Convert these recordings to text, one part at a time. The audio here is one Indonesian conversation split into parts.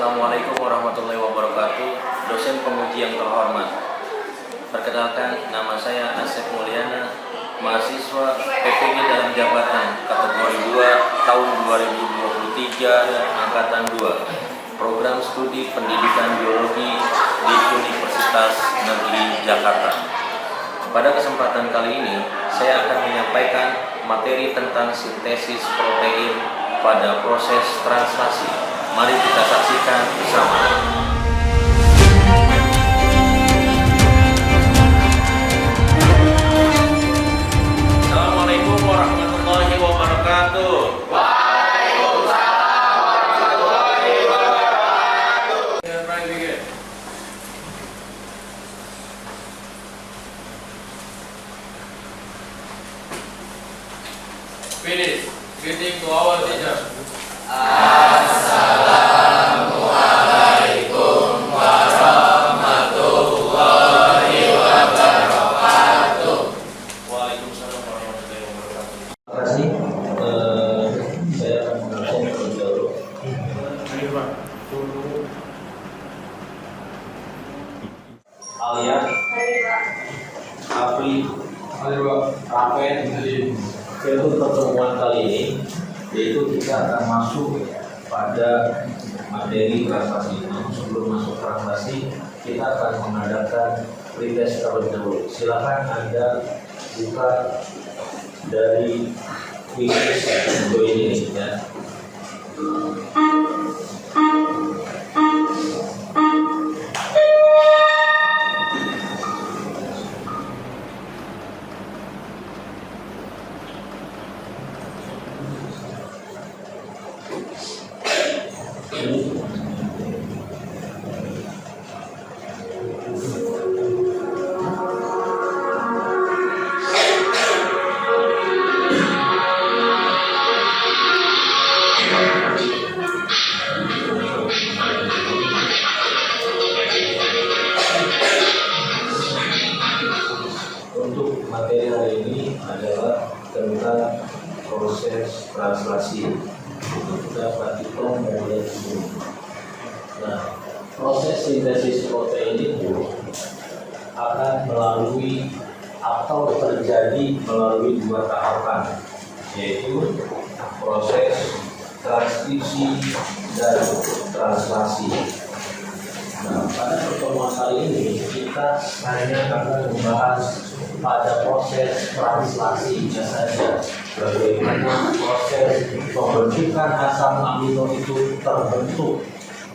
Assalamualaikum warahmatullahi wabarakatuh. Dosen penguji yang terhormat, perkenalkan, nama saya Asep Mulyana, mahasiswa PPG dalam jabatan kategori 2 tahun 2023 angkatan 2, program studi pendidikan biologi di Universitas Negeri Jakarta. Pada kesempatan kali ini, saya akan menyampaikan materi tentang sintesis protein pada proses translasi. Mari kita saksikan bersama. Assalamualaikum warahmatullahi wabarakatuh. Waalaikumsalam warahmatullahi wabarakatuh. Finish. Greeting to our teacher. Assalamualaikum warahmatullahi wabarakatuh. Waalaikumsalam warahmatullahi wabarakatuh. Terima kasih. Saya akan menjelaskan terlebih dahulu. Alia, Afri, Rafael, untuk pertemuan kali ini, yaitu kita akan masuk pada materi translasi. Namun sebelum masuk translasi, kita akan mengadakan pretest terlebih dahulu. Silakan Anda buka dari quiz video ini ya. Untuk materi hari ini adalah tentang proses translasi. Kita perhatikan mulai dulu. Nah, proses sintesis protein itu akan melalui atau terjadi melalui dua tahapan, yaitu proses transkripsi dan translasi. Nah, pada pertemuan kali ini kita hanya akan membahas pada proses translasi saja, bagaimana proses pembentukan asam amino itu terbentuk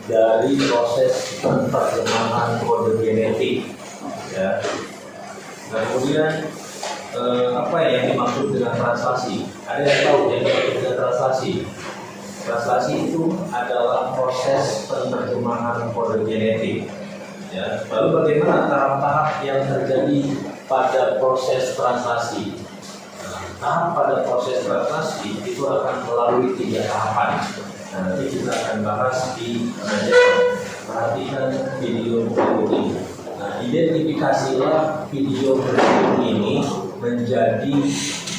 dari proses penerjemahan kode genetik. Ya. Nah, kemudian apa yang dimaksud dengan translasi? Ada yang tahu yang dimaksud dengan translasi? Translasi itu adalah proses penerjemahan kode genetik. Ya. Lalu bagaimana tahap-tahap yang terjadi pada proses translasi? Tahap pada proses translasi itu akan melalui 3 tahapan. Nanti kita akan bahas di perhatikan video berikut ini. Nah, identifikasilah video berikut ini menjadi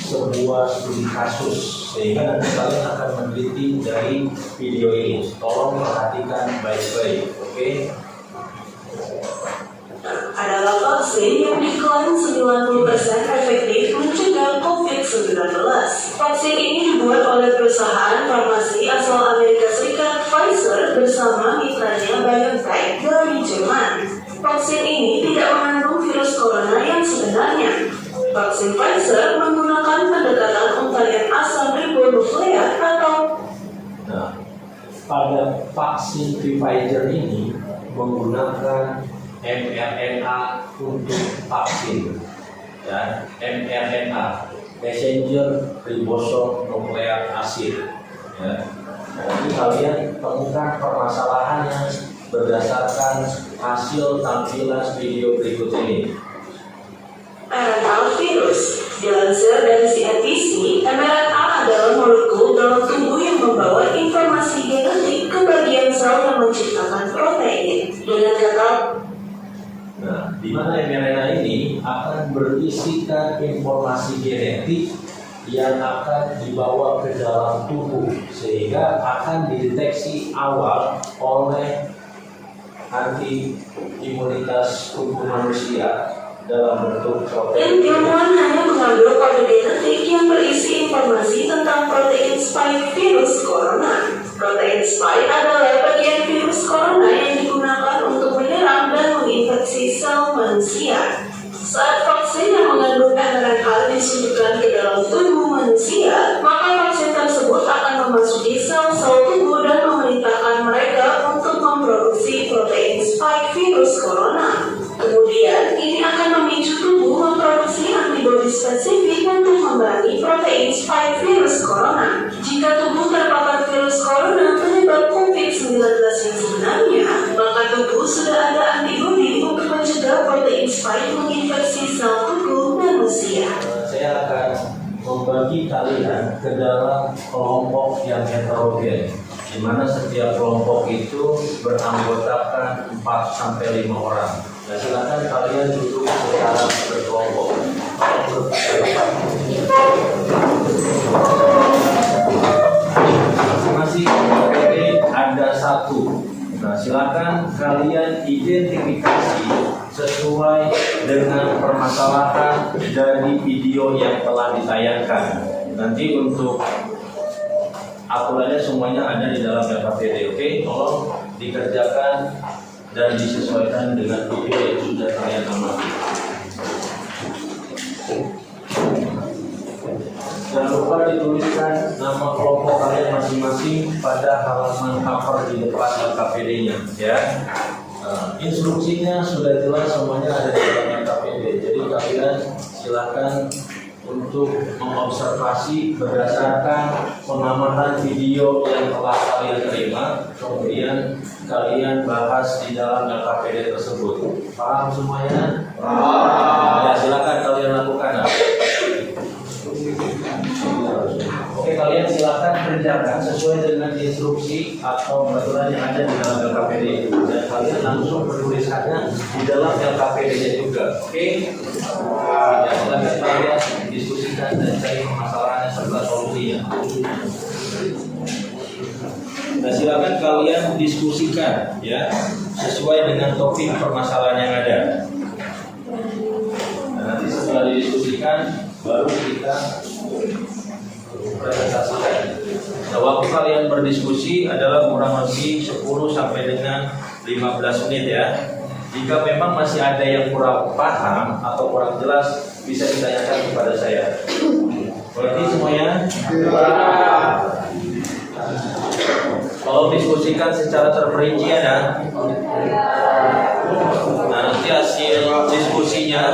sebuah studi kasus, sehingga nanti kalian akan meneliti dari video ini. Tolong perhatikan baik-baik, oke? Adalah vaksin yang diklaim 90% efektif mencegah COVID-19. Vaksin ini dibuat oleh perusahaan farmasi asal Amerika Serikat Pfizer bersama mitranya BioNTech dari Jerman. Vaksin ini tidak mengandung virus corona yang sebenarnya. Vaksin Pfizer menggunakan pendekatan untaian asam ribonukleat atau pada vaksin Pfizer ini menggunakan mRNA untuk vaksin, dan mRNA messenger ribosome nucleic acid. Ya. Nanti kalian temukan permasalahannya berdasarkan hasil tampilan video berikut ini. RNA virus. Dilansir dari CNBC, mRNA adalah molekul dalam tubuh yang membawa informasi genetik ke bagian sel yang menciptakan protein. Dengan kata Nah, di mana mRNA ini akan berisikan informasi genetik yang akan dibawa ke dalam tubuh sehingga akan dideteksi awal oleh anti imunitas tubuh manusia dalam bentuk protein. Ilmuwan hanya mengambil kode genetik yang berisi informasi tentang protein spike virus corona. Protein spike adalah bagian virus corona yang digunakan untuk menyerang dan menginfeksi sel manusia. Saat vaksin yang mengandung mRNA disuntikan ke dalam tubuh manusia, maka vaksin tersebut akan memasuki sel-sel tubuh dan memerintahkan mereka untuk memproduksi protein spike virus corona. Kemudian, ini akan memicu tubuh memproduksi antibodi spesifik untuk memerangi protein spike virus corona. Jika tubuh terpapar virus corona penyebab COVID-19 yang sebenarnya, maka tubuh sudah ada antibodi untuk mencegah protein spike menginfeksi sel tubuh manusia. Saya akan membagi kalian ke dalam kelompok yang heterogen, di mana setiap kelompok itu beranggotakan 4-5 orang. Nah, silakan kalian duduk secara berkelompok. Masing-masing KPD ada 1. Nah, silakan kalian identifikasi sesuai dengan permasalahan dari video yang telah ditayangkan. Nanti untuk aturannya semuanya ada di dalam KPD, oke? Tolong dikerjakan dan disesuaikan dengan video yang sudah kalian amati. Jangan lupa dituliskan nama kelompok kalian masing-masing pada halaman cover di depan KPD-nya, ya. Instruksinya sudah jelas, semuanya ada di dalam KPD. Jadi kalian silakan untuk mengobservasi berdasarkan pengamatan video yang telah kalian terima, kemudian kalian bahas di dalam KPD tersebut. Paham semuanya? Paham. Ya, silakan kalian lakukan. Oke, kalian silakan kerjakan sesuai dengan instruksi atau peraturan yang ada di dalam LKPD dan kalian langsung menuliskannya di dalam LKPD-nya juga. Oke? Ya, silakan kalian diskusikan dan cari permasalahannya serta solusinya. Nah, silakan kalian diskusikan ya sesuai dengan topik permasalahan yang ada. Nah, nanti setelah didiskusikan baru kita presentasikan. Nah, waktu kalian berdiskusi adalah kurang lebih 10 sampai dengan 15 menit ya. Jika memang masih ada yang kurang paham atau kurang jelas, bisa ditanyakan kepada saya. Berarti semuanya? Kalau diskusikan secara terperinci ya. Nah, nanti hasil diskusinya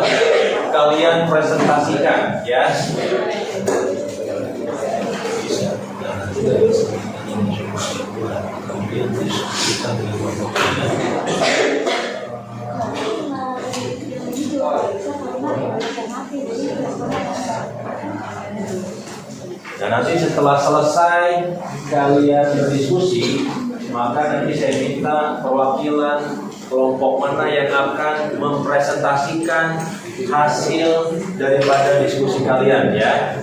kalian presentasikan ya. Dan nanti setelah selesai kalian berdiskusi, maka nanti saya minta perwakilan kelompok mana yang akan mempresentasikan hasil daripada diskusi kalian ya.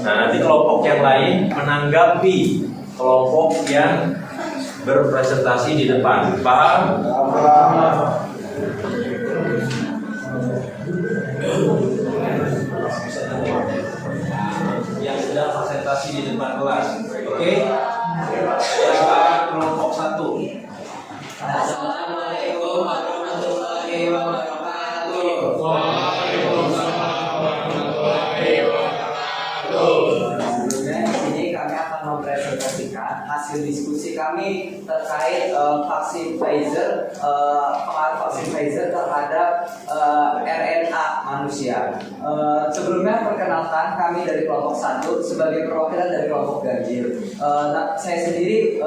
Nah, nanti kelompok yang lain menanggapi kelompok yang berpresentasi di depan. Paham? Paham. Yang sedang presentasi di depan kelas. Oke? Sekarang kelompok 1. Assalamualaikum warahmatullahi wabarakatuh. Waalaikumsalam warahmatullahi wabarakatuh. Sebelumnya di sini kami akan mempresentasikan hasil diskusi kami terkait vaksin Pfizer, pengaruh vaksin Pfizer terhadap RNA manusia. Sebelumnya perkenalkan kami dari kelompok 1 sebagai perwakilan dari kelompok ganjil. Saya sendiri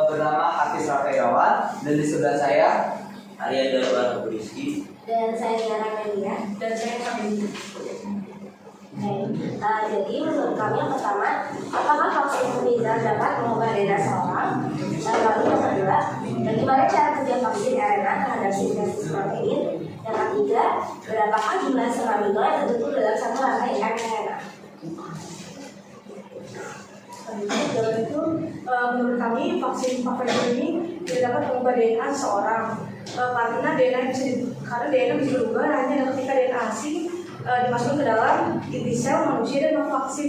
bernama Hafiz Rafayawan dan di sebelah saya Arya Darwan Rizky. Dan saya Tiara Melia. Dan saya Kamini. Jadi menurut kami yang pertama, apakah vaksin Pfizer dapat mengubah DNA seseorang? Lalu yang kedua, bagaimana cara kerja vaksin RNA terhadap sintesis protein? Yang ketiga, berapakah jumlah sel amino yang tertutup dalam satu rantai RNA? Selanjutnya itu menurut kami vaksin Pfizer ini tidak dapat mengubah DNA seseorang karena DNA bisa berubah hanya ketika DNA asing dimasukkan ke dalam inti sel manusia dan vaksin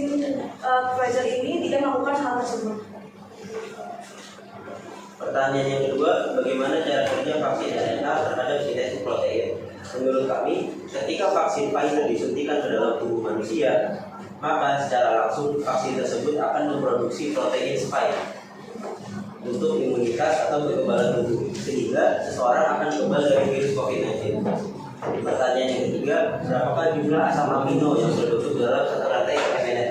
Pfizer ini tidak melakukan hal tersebut. Pertanyaan yang kedua, bagaimana cara kerja vaksin RNA terhadap sintesis protein? Menurut kami, ketika vaksin Pfizer disuntikan ke dalam tubuh manusia, maka secara langsung vaksin tersebut akan memproduksi protein spike untuk imunitas atau kekebalan tubuh, sehingga seseorang akan kebal dari virus COVID-19. Pertanyaan yang ketiga, berapakah jumlah asam amino yang terbentuk dalam satu rantai mRNA?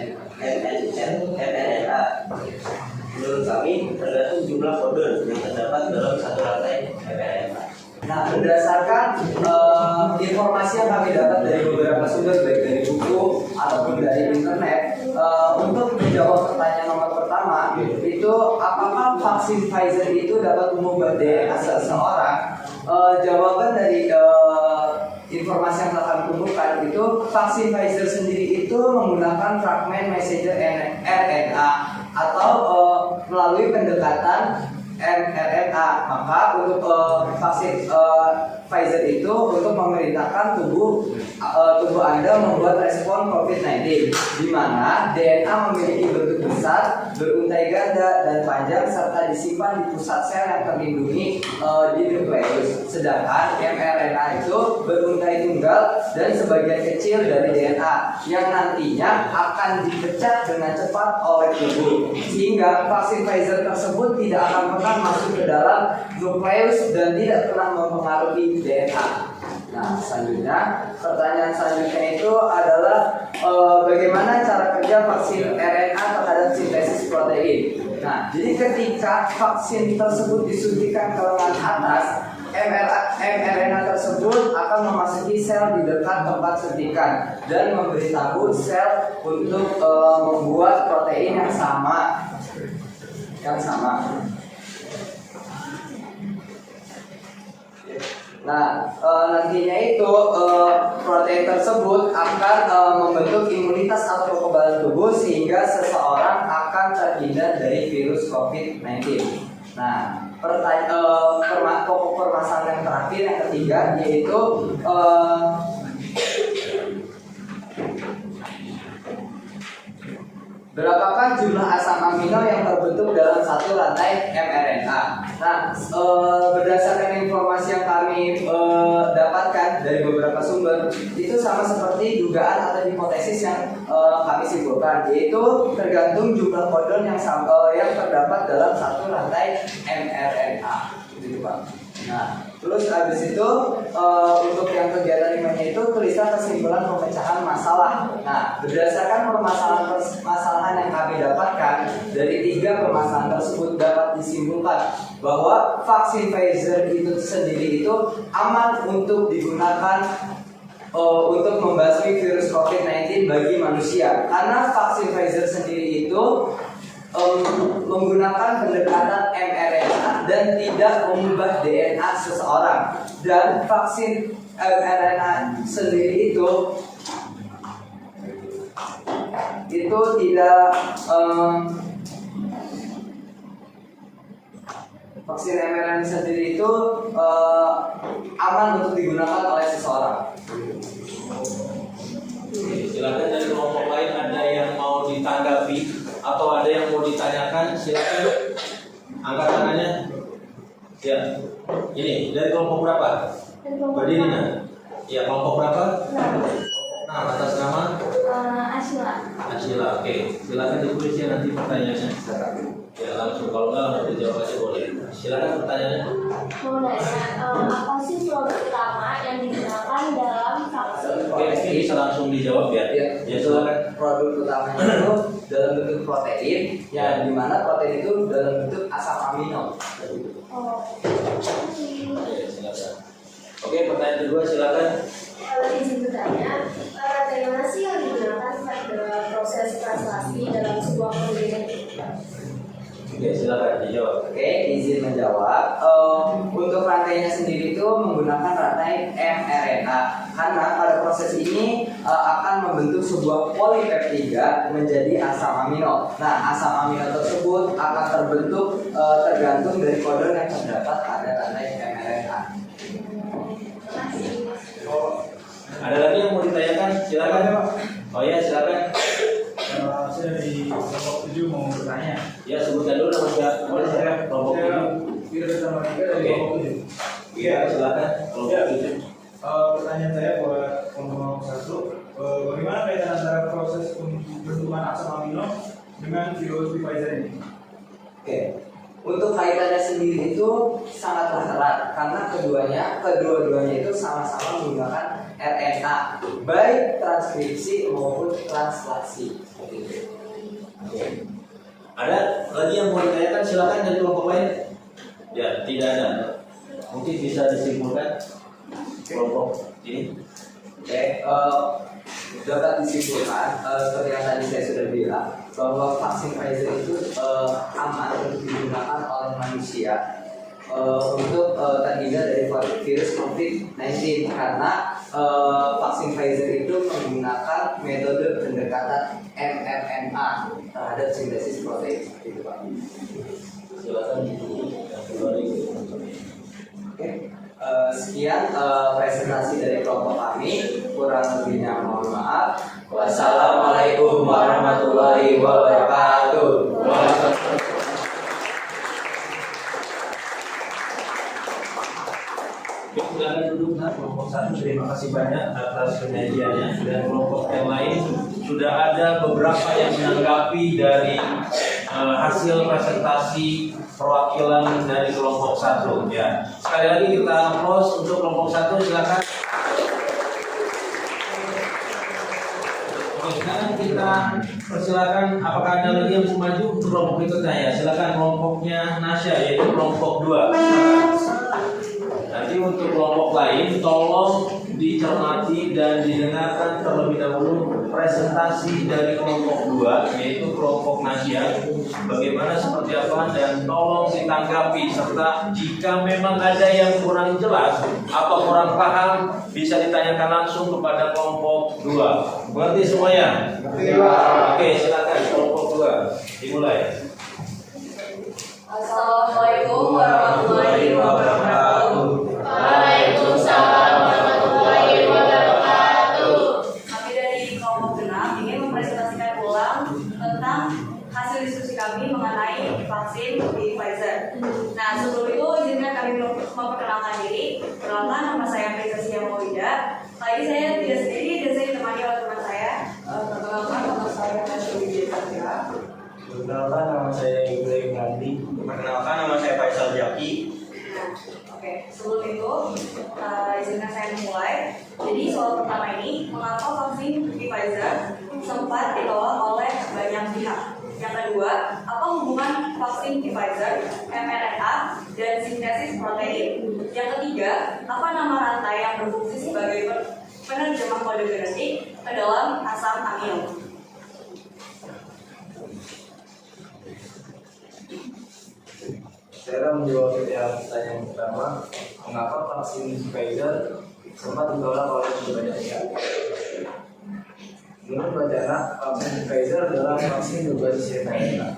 Menurut kami, tergantung jumlah codon yang terdapat dalam satu rantai mRNA. Nah, berdasarkan informasi yang kami dapat dari beberapa sumber, baik dari buku ataupun dari internet, untuk menjawab pertanyaan nomor pertama, itu apakah vaksin Pfizer itu dapat mengubah DNA seseorang? Jawaban dari informasi yang telah kami kumpulkan itu, vaksin Pfizer sendiri itu menggunakan fragmen messenger RNA atau melalui pendekatan mRNA. Maka untuk vaksin Pfizer itu untuk memerintahkan tubuh Anda membuat respon COVID-19, di mana DNA memiliki bentuk besar, beruntai ganda dan panjang serta disimpan di pusat sel yang terlindungi di nukleus. Sedangkan mRNA itu beruntai tunggal dan sebagian kecil dari DNA yang nantinya akan dipecah dengan cepat oleh tubuh, sehingga vaksin Pfizer tersebut tidak akan pernah masuk ke dalam nukleus dan tidak pernah mempengaruhi DNA. Nah, selanjutnya, pertanyaan selanjutnya itu adalah bagaimana cara kerja vaksin RNA terhadap sintesis protein. Nah, jadi ketika vaksin tersebut disuntikan ke lengan atas, mRNA tersebut akan memasuki sel di dekat tempat suntikan dan memberitahu sel untuk membuat protein yang sama. Nah, nantinya itu protein tersebut akan membentuk imunitas atau kekebalan tubuh sehingga seseorang akan terhindar dari virus COVID-19. Nah, pokok permasalahan yang terakhir yang ketiga yaitu berapakah jumlah asam amino yang terbentuk dalam satu rantai mRNA? Nah, berdasarkan informasi yang kami dapatkan dari beberapa sumber, itu sama seperti dugaan atau hipotesis yang kami simpulkan, yaitu tergantung jumlah codon yang terdapat dalam satu rantai mRNA. Gitu, Pak. Nah, terus habis itu untuk yang kegiatan 5-nya itu tuliskan kesimpulan pemecahan masalah. Nah, berdasarkan permasalahan yang kami dapatkan dari 3 permasalahan tersebut dapat disimpulkan bahwa vaksin Pfizer itu sendiri itu aman untuk digunakan untuk membasmi virus COVID-19 bagi manusia, karena vaksin Pfizer sendiri itu menggunakan pendekatan mRNA dan tidak mengubah DNA seseorang, dan vaksin mRNA sendiri itu tidak vaksin mRNA sendiri itu aman untuk digunakan oleh seseorang. Silakan dari kelompok lain ada yang mau ditanggapi atau ada yang mau ditanyakan, silakan angkat tangannya. Ya, ini dari kelompok berapa? Berdiri nah. Ya, kelompok berapa? Nah, atas nama? Ashila. Oke, silakan ditulis ya nanti pertanyaannya. Ya, langsung kalau enggak dijawab aja boleh. Silakan pertanyaannya. Mau nanya, apa sih produk utama yang digunakan dalam vaksin? Oke, bisa langsung dijawab ya. Ya, silakan. Produk utamanya itu dalam bentuk protein, yang dimana protein itu dalam bentuk asam amino. Silakan. Oke, pertanyaan kedua silakan. Izin bertanya, bagaimana sih yang digunakan pada proses translasi dalam sebuah protein? Oke, silakan dijawab. Oke, izin menjawab. untuk rantainya sendiri itu menggunakan rantai mRNA karena pada proses ini akan membentuk sebuah polipeptida menjadi asam amino. Nah, asam amino tersebut akan terbentuk tergantung dari kodon yang terdapat pada rantai mRNA. Ada lagi yang mau ditanyakan? Silakan. Oh ya, silakan. Saya dari kelompok 7 mau bertanya. Ya, sebutkan dulu nama saya. Boleh saya kelompok 7. Kita bersama tiga dari kelompok 7. Iya, silakan. Kelompok 7. Pertanyaan saya buat kelompok 1, bagaimana kaitan antara proses pembentukan asam amino dengan virus Pfizer ini? Oke. Untuk kaitannya sendiri itu sangat erat karena kedua-duanya itu sama-sama menggunakan RNA, baik transkripsi maupun translasi. Oke. Ada lagi yang mau ditanyakan? Silakan dari kelompok lain. Ya, tidak ada. Mungkin bisa disimpulkan kelompok ini. Oke, dapat disimpulkan seperti yang tadi saya sudah bilang bahwa vaksin Pfizer itu aman untuk digunakan oleh manusia untuk terhindar dari virus COVID-19 karena vaksin Pfizer itu menggunakan metode pendekatan mRNA terhadap sintesis protein. Itu Pak. Silakan. Oke. Sekian presentasi dari kelompok kami. Kurang lebihnya mohon maaf. Wassalamualaikum warahmatullahi wabarakatuh. Silakan duduk, kelompok 1. Terima kasih banyak atas penyajiannya. Dan kelompok yang lain sudah ada beberapa yang menanggapi dari hasil presentasi perwakilan dari kelompok 1. Ya, sekali lagi kita close untuk kelompok 1. Silakan. Oke, sekarang kita persilakan. Apakah ada lagi yang mau maju untuk kelompok berikutnya? Ya, silakan kelompoknya Nasya, yaitu kelompok 2. Nanti untuk kelompok lain tolong dicermati dan didengarkan terlebih dahulu presentasi dari kelompok 2, yaitu kelompok Nasya, bagaimana seperti apa, dan tolong ditanggapi, serta jika memang ada yang kurang jelas atau kurang paham bisa ditanyakan langsung kepada kelompok 2. Mengerti semuanya? Oke, silakan kelompok 2 dimulai. Assalamualaikum warahmatullahi wabarakatuh. Waalaikumsalam warahmatullahi wabarakatuh. Kami dari kelompok 6 ingin mempresentasikan ulang tentang hasil diskusi kami mengenai vaksin di Pfizer. Nah, sebelum itu izinkan kami memperkenalkan diri. Perkenalkan, nama saya Prizia Mauida. Kali ini saya tidak sendiri dan saya ditemani oleh teman saya. Perkenalkan, nama saya Nasya Widya. Perkenalkan, nama saya Ibrahim Nandi. Perkenalkan, nama saya Faisal Jaki. Oke, sebelum itu izinkan saya memulai. Jadi soal pertama ini, mengapa vaksin Pfizer sempat ditolak oleh banyak pihak? Yang kedua, apa hubungan vaksin Pfizer, mRNA, dan sintesis protein? Yang ketiga, apa nama rantai yang berfungsi sebagai penerjemah kode genetik ke dalam asam amino? Saya akan menjawab pertanyaan pertama, mengapa vaksin Pfizer sempat ditolak oleh banyak pihak? Menurut wacana, vaksin Pfizer adalah vaksin berbasis mRNA.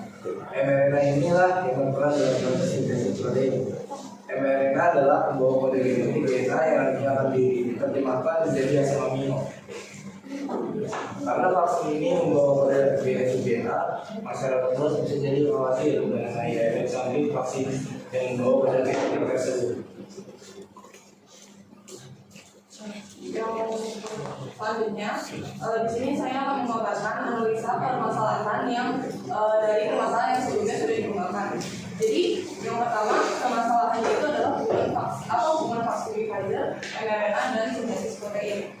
mRNA inilah yang berperan dalam proses sintesis protein. mRNA adalah pembawa kode genetik DNA yang nantinya akan diterjemahkan menjadi asam amino. Karena vaksin ini membawa kode genetik DNA, masyarakat luas bisa jadi khawatir mengenai efek samping vaksin yang membawa kode genetik tersebut. Yang selanjutnya, di sini saya akan memaparkan analisa permasalahan yang dari permasalahan yang sebelumnya sudah dikembangkan. Jadi, yang pertama permasalahannya itu adalah hubungan vaksin Pfizer, mRNA, dan sintesis protein.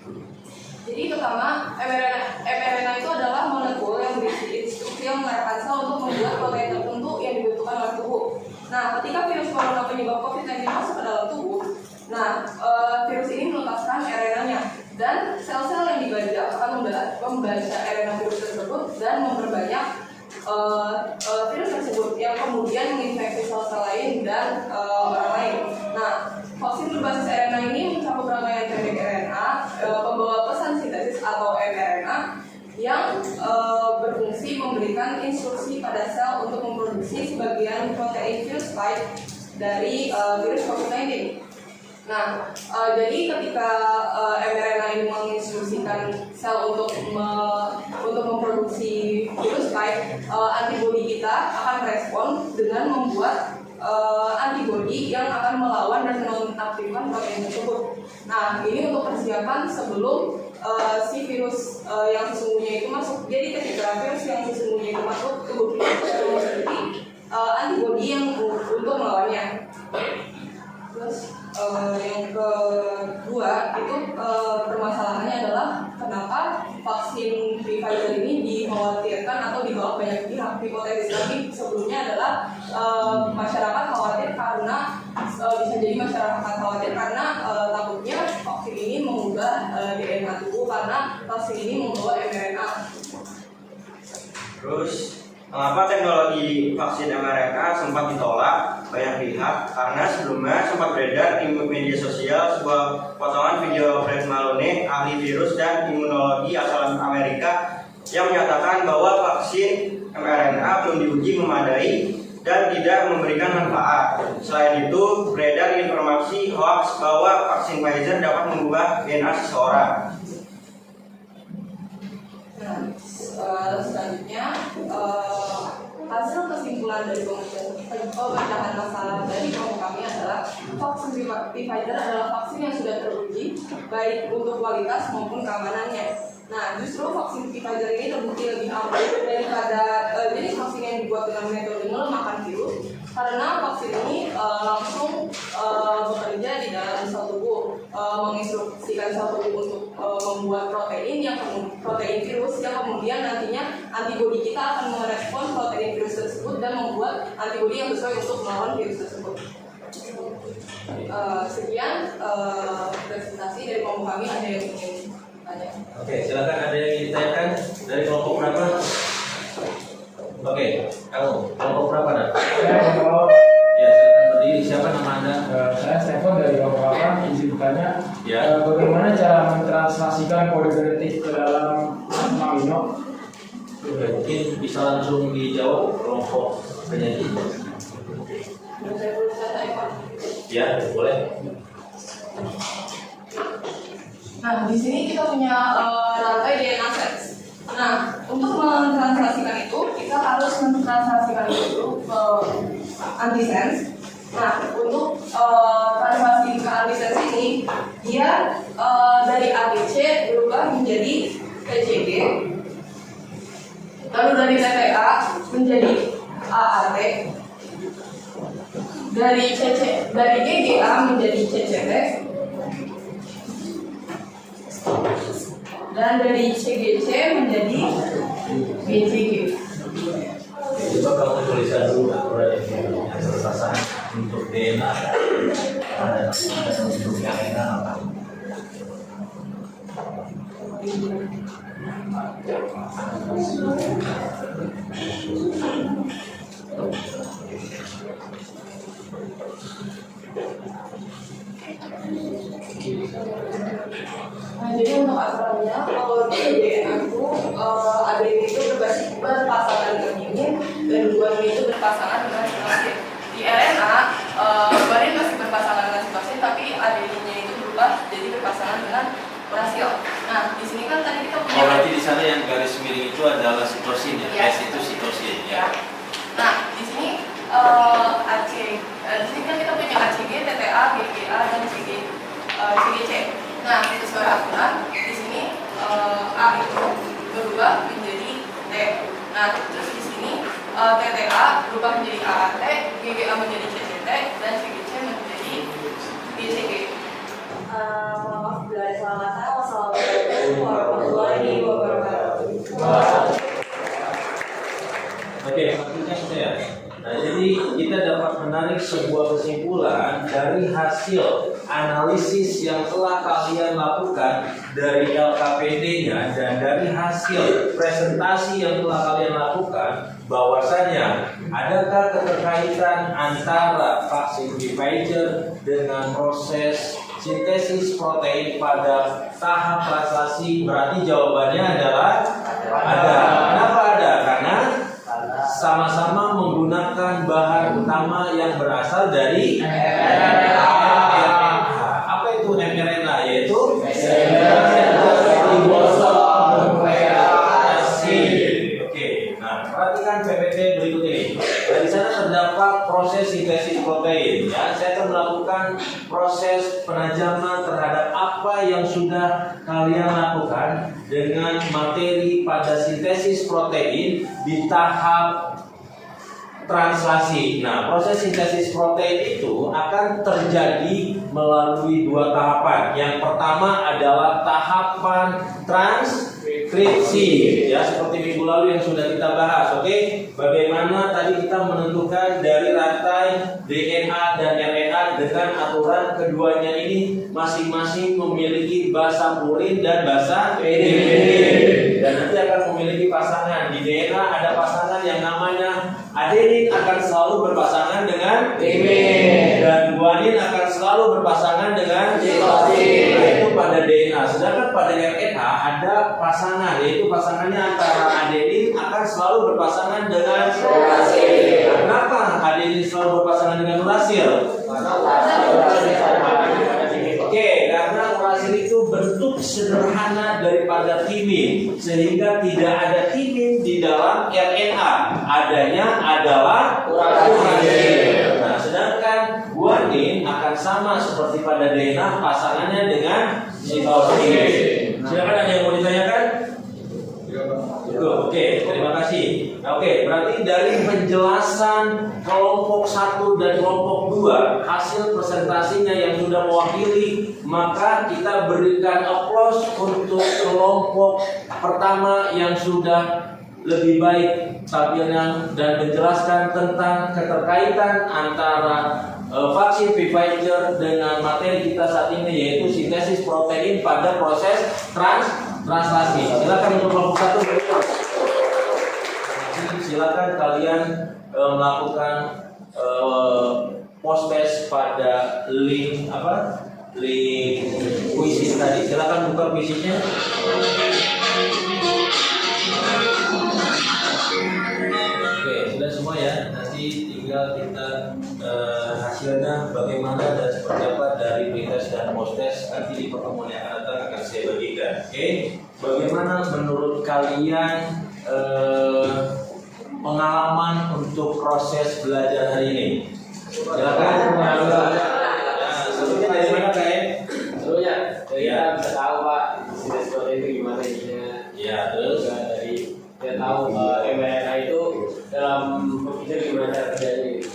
Jadi pertama, mRNA itu adalah molekul yang berisi instruksi yang mengarahkan sel untuk membuat protein tertentu yang dibutuhkan oleh tubuh. Nah, ketika virus corona penyebab COVID-19 masuk ke dalam tubuh, virus ini melepaskan RNA-nya dan sel-sel yang dibajak akan membaca RNA virus tersebut dan memperbanyak virus tersebut yang kemudian kemudian menginfeksi sel-sel lain dan orang lain. Nah, vaksin berbasis RNA ini mencakup rangkaian pendek RNA pembawa pesan sintesis atau mRNA yang berfungsi memberikan instruksi pada sel untuk memproduksi sebagian protein virus spike dari virus COVID-19. Nah, jadi ketika mRNA ini menginstruksikan sel untuk memproduksi virus spike, antibodi kita akan merespon dengan membuat antibodi yang akan melawan dan menonaktifkan protein tersebut. Nah, ini untuk persiapan sebelum si virus yang sesungguhnya itu masuk. Jadi ketika virus yang sesungguhnya itu masuk ke tubuh kita, kita memiliki antibodi yang untuk melawannya. Terus yang kedua itu permasalahannya adalah kenapa vaksin Pfizer ini dikhawatirkan atau dibawa banyak pihak. Hipotesis kami sebelumnya adalah masyarakat khawatir karena bisa jadi masyarakat khawatir karena takutnya vaksin ini mengubah DNA tubuh karena vaksin ini membawa mRNA. Terus mengapa teknologi vaksin mRNA sempat ditolak banyak pihak? Karena sebelumnya sempat beredar di media sosial sebuah potongan video Fred Malone, ahli virus dan imunologi asal Amerika, yang menyatakan bahwa vaksin mRNA belum diuji memadai dan tidak memberikan manfaat. Selain itu, beredar informasi hoax bahwa vaksin Pfizer dapat mengubah DNA seseorang. Selanjutnya hasil kesimpulan dari pembedahan masalah dari kelompok kami adalah vaksin Pfizer adalah vaksin yang sudah teruji baik untuk kualitas maupun keamanannya. Nah, justru vaksin Pfizer ini terbukti lebih aman daripada jenis vaksin yang dibuat dengan metode melemahkan virus, karena vaksin ini langsung bekerja di dalam sel tubuh, menginstruksikan sel tubuh untuk membuat protein virus yang kemudian nantinya antibodi kita akan merespon protein virus tersebut dan membuat antibodi yang sesuai untuk melawan virus tersebut. Sekian presentasi dari kelompok kami. Ada yang ingin tanya? Oke, silakan, ada yang ingin ditanyakan dari kelompok berapa? Oke, kamu kelompok berapa dah? Ya, silakan berdiri. Siapa nama Anda? Saya Stefan dari kelompok 8. Izin bertanya, Ya. bagaimana cara mentranslasikan kode genetik ke dalam amino? Mungkin bisa langsung dijawab kelompok penyanyi. Ya, boleh. Nah, di sini kita punya rantai DNA sets. Nah, untuk mentranslasikan itu, kita harus mentranslasikan itu ke antisense. Nah, untuk translasi ke antisense ini, dia dari AGC berubah menjadi TCG, lalu dari TTA menjadi AAT, dari GGA menjadi CCT, dan dari CGC menjadi BCG. Coba kamu tuliskan dulu yang sasaran untuk DNA ada untuk yang DNA apa? Nah, jadi untuk asalnya, kalau di DNA itu ADN itu berpasangan dengan ini dan guanin itu berpasangan dengan silasin. Di RNA, guanin masih berpasangan dengan silasin, tapi ADN-nya itu berubah jadi berpasangan dengan urasil. Nah, di sini kan tadi kita punya. Oh, berarti di sana yang garis miring itu adalah sitosin ya? Ya. S itu sitosin ya. Nah, di sini di sini kan kita punya ACG, TTA, GGA, dan CGC. Nah, sesuai aturan di sini A itu berubah menjadi T. Nah, terus di sini TTA berubah menjadi AAT, GGA menjadi CCT, dan CGC menjadi BCG. Maaf, bila ada salah kata. Wassalamualaikum warahmatullahi wabarakatuh. Oke, maksudnya saya. Nah, jadi kita dapat menarik sebuah kesimpulan dari hasil analisis yang telah kalian lakukan dari LKPD-nya dan dari hasil presentasi yang telah kalian lakukan, bahwasanya adakah keterkaitan antara vaksin Pfizer dengan proses sintesis protein pada tahap translasi? Berarti jawabannya adalah ada. Kenapa ada? Karena sama-sama menggunakan bahan utama yang berasal dari mRNA. Apa itu mRNA? Yaitu Oke, nah perhatikan PPT berikut ini. Dari sana terdapat proses sintesis protein. Ya, saya akan melakukan proses penajaman terhadap apa yang sudah kalian lakukan dengan materi pada sintesis protein di tahap translasi. Nah, proses sintesis protein itu akan terjadi melalui dua tahapan. Yang pertama adalah tahapan transkripsi, ya, seperti minggu lalu yang sudah kita bahas. Oke, bagaimana tadi kita menentukan dari rantai DNA dan RNA dengan aturan keduanya ini masing-masing memiliki basa purin dan basa pirin, dan nanti akan memiliki pasangan. Di DNA ada pasangan yang namanya adenin akan selalu berpasangan dengan timin, dan guanin akan selalu berpasangan dengan sitosin. Nah, itu pada DNA. Sedangkan pada RNA ada pasangan, yaitu pasangannya antara adenin akan selalu berpasangan dengan urasil. Nah, kenapa adenin selalu berpasangan dengan urasil? Oke, karena urasil itu bentuk sederhana daripada timin, sehingga tidak ada timin di dalam RNA. Adanya adalah urasil. Nah, sedangkan guanin akan sama seperti pada DNA, pasangannya dengan sitosin. Silakan, ada yang mau ditanyakan? Oke, terima kasih. Oke, berarti dari penjelasan kelompok 1 dan kelompok 2, hasil presentasinya yang sudah mewakili, maka kita berikan aplaus untuk kelompok pertama yang sudah lebih baik tampilnya dan menjelaskan tentang keterkaitan antara vaksin Pfizer dengan materi kita saat ini, yaitu sintesis protein pada proses translasi. Silakan untuk kelompok 1. Silakan kalian melakukan post test pada link puisi tadi. Silakan buka puisinya. Oke, sudah semua ya. Nanti tinggal kita hasilnya bagaimana dan seperti apa dari pretest dan post test nanti di pertemuan yang akan datang akan saya bagikan. Oke, bagaimana menurut kalian pengalaman untuk proses belajar hari ini? Silakan. Serunya dari mana, Kak? Serunya dari kita bisa tahu Pak sintesis protein itu gimana isinya. Ya, terus dari kita tahu mRNA itu dalam berpikir gimana cara kerjanya.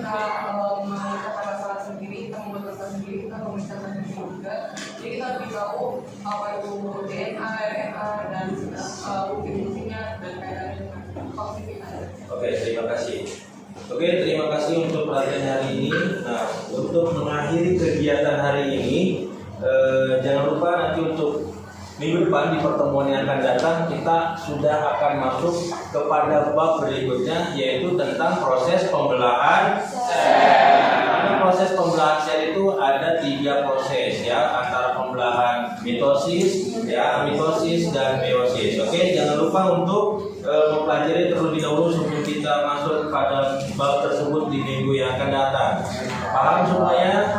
Kalau mengerjakan masalah sendiri, kita membuat masalah sendiri, kita memisahkan sendiri juga. Jadi kita lebih tahu apa itu DNA, RNA, dan fungsi-fungsinya dan kaitannya dengan vaksin Pfizer. Oke, terima kasih. Oke, terima kasih untuk perhatian hari ini. Nah, untuk mengakhiri kegiatan hari ini, jangan lupa nanti untuk minggu depan di pertemuan yang akan datang kita sudah akan masuk kepada bab berikutnya, yaitu tentang proses pembelahan sel. Karena proses pembelahan sel itu ada 3 proses, ya, antara pembelahan mitosis, ya, mitosis dan meiosis. Oke, jangan lupa untuk mempelajari terlebih dahulu sebelum kita masuk pada bab tersebut di minggu yang akan datang. Paham semuanya?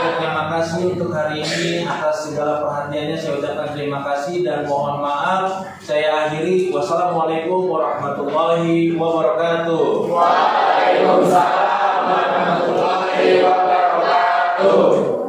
Oke, terima kasih untuk hari ini atas segala perhatiannya. Saya ucapkan terima kasih dan mohon maaf. Saya akhiri. Wassalamualaikum warahmatullahi wabarakatuh. Waalaikumsalam warahmatullahi wabarakatuh.